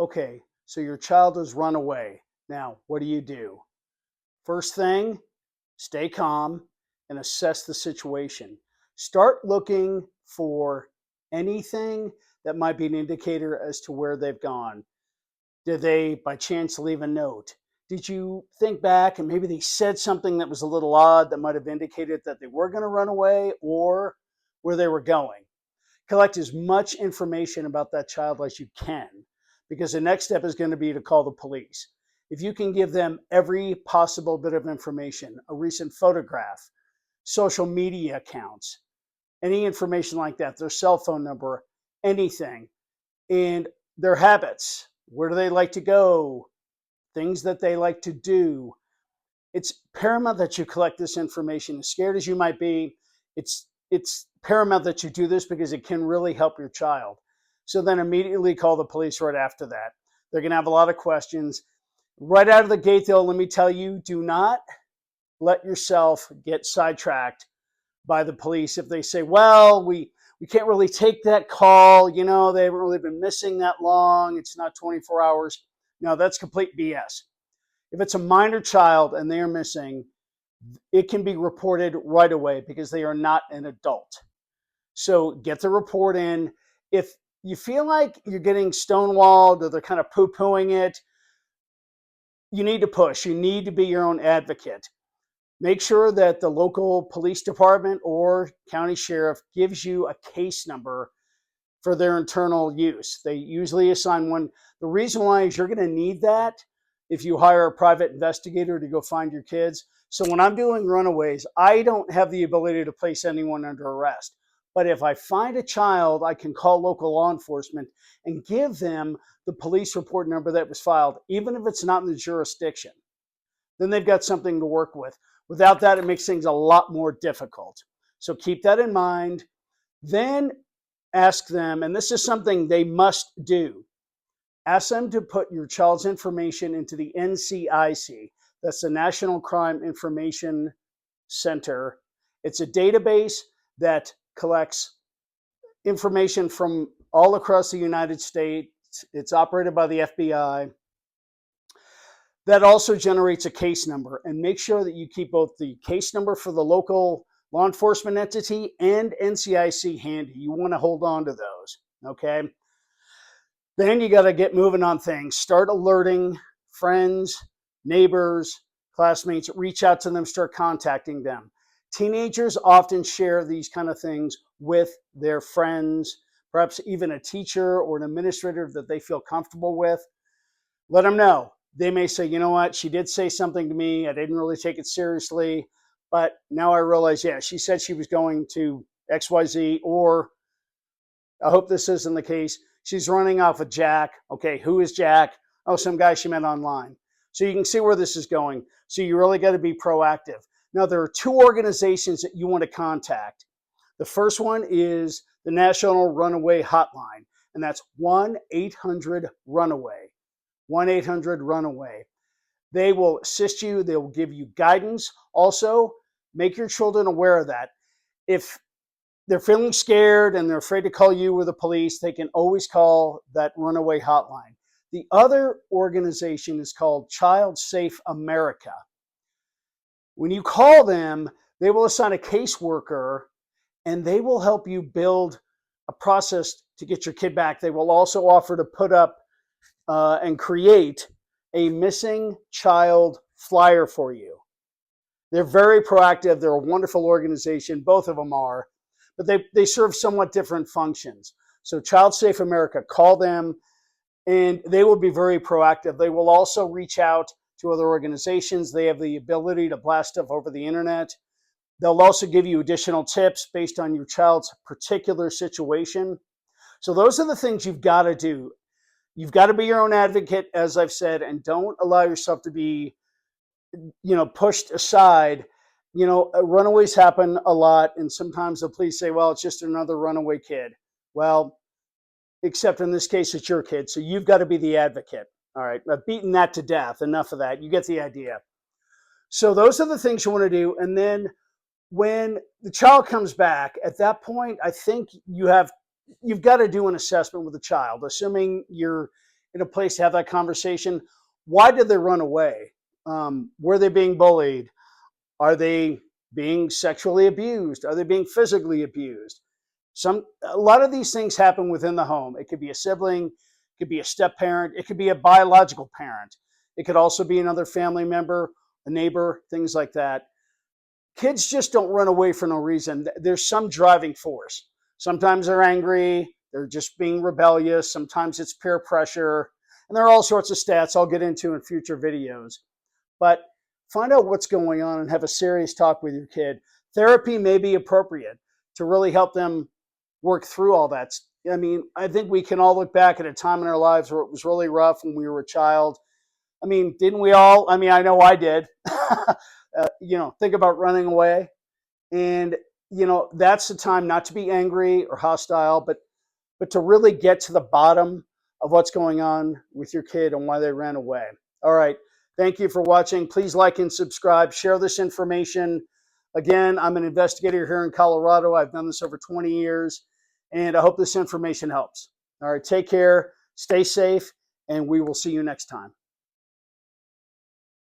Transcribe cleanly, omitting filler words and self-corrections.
Okay, so your child has run away. Now, what do? First thing, stay calm and assess the situation. Start looking for anything that might be an indicator as to where they've gone. Did they by chance leave a note? Did you think back and maybe they said something that was a little odd that might have indicated that they were going to run away or where they were going? Collect as much information about that child as you can, because the next step is going to be to call the police. If you can give them every possible bit of information, a recent photograph, social media accounts, any information like that, their cell phone number, anything, and their habits, where do they like to go, things that they like to do, it's paramount that you collect this information. As scared as you might be, it's paramount that you do this because it can really help your child. So then immediately call the police right after that. They're going to have a lot of questions. Right out of the gate, though, let me tell you, do not let yourself get sidetracked by the police. If they say, well, we can't really take that call, they haven't really been missing that long, it's not 24 hours. No, that's complete BS. If it's a minor child and they are missing, it can be reported right away because they are not an adult. So get the report in. If you feel like you're getting stonewalled or they're kind of poo-pooing it, you need to push. You need to be your own advocate. Make sure that the local police department or county sheriff gives you a case number for their internal use. They usually assign one. The reason why is you're going to need that if you hire a private investigator to go find your kids. So when I'm doing runaways, I don't have the ability to place anyone under arrest. But if I find a child, I can call local law enforcement and give them the police report number that was filed, even if it's not in the jurisdiction. Then they've got something to work with. Without that, it makes things a lot more difficult. So keep that in mind. Then ask them, and this is something they must do, ask them to put your child's information into the NCIC. That's the National Crime Information Center. It's a database that collects information from all across the United States. It's operated by the FBI. That also generates a case number, and make sure that you keep both the case number for the local law enforcement entity and NCIC handy. You want to hold on to those, okay? Then you got to get moving on things. Start alerting friends, neighbors, classmates, reach out to them, start contacting them. Teenagers often share these kind of things with their friends, perhaps even a teacher or an administrator that they feel comfortable with. Let them know. They may say, you know what, she did say something to me. I didn't really take it seriously, but now I realize, yeah, she said she was going to XYZ, or I hope this isn't the case. She's running off with Jack. Okay, who is Jack? Oh, some guy she met online. So you can see where this is going. So you really got to be proactive. Now, there are two organizations that you want to contact. The first one is the National Runaway Hotline, and that's 1-800-RUNAWAY. 1-800-RUNAWAY. They will assist you. They will give you guidance. Also, make your children aware of that. If they're feeling scared and they're afraid to call you or the police, they can always call that runaway hotline. The other organization is called Child Safe America. When you call them, they will assign a caseworker and they will help you build a process to get your kid back. They will also offer to put up and create a missing child flyer for you. They're very proactive. They're a wonderful organization. Both of them are, but they serve somewhat different functions. So Child Safe America, call them and they will be very proactive. They will also reach out to other organizations. They have the ability to blast stuff over the internet. They'll also give you additional tips based on your child's particular situation. So those are the things you've got to do. You've got to be your own advocate, as I've said, and don't allow yourself to be, pushed aside. Runaways happen a lot, and sometimes the police say, well, it's just another runaway kid. Well, except in this case, it's your kid, so you've got to be the advocate. All right, I've beaten that to death. Enough of that. You get the idea. So those are the things you want to do, and then when the child comes back, at that point, I think you've got to do an assessment with the child, assuming you're in a place to have that conversation. Why did they run away? Were they being bullied? Are they being sexually abused? Are they being physically abused? A lot of these things happen within the home. It could be a sibling, it could be a step parent, it could be a biological parent. It could also be another family member, a neighbor, things like that. Kids just don't run away for no reason. There's some driving force. Sometimes they're angry, they're just being rebellious. Sometimes it's peer pressure. And there are all sorts of stats I'll get into in future videos. But find out what's going on and have a serious talk with your kid. Therapy may be appropriate to really help them work through all that. I mean, I think we can all look back at a time in our lives where it was really rough when we were a child. I mean, didn't we all? I mean, I know I did. Think about running away. And, that's the time not to be angry or hostile, but to really get to the bottom of what's going on with your kid and why they ran away. All right. Thank you for watching. Please like and subscribe. Share this information. Again, I'm an investigator here in Colorado. I've done this over 20 years, and I hope this information helps. All right. Take care. Stay safe, and we will see you next time.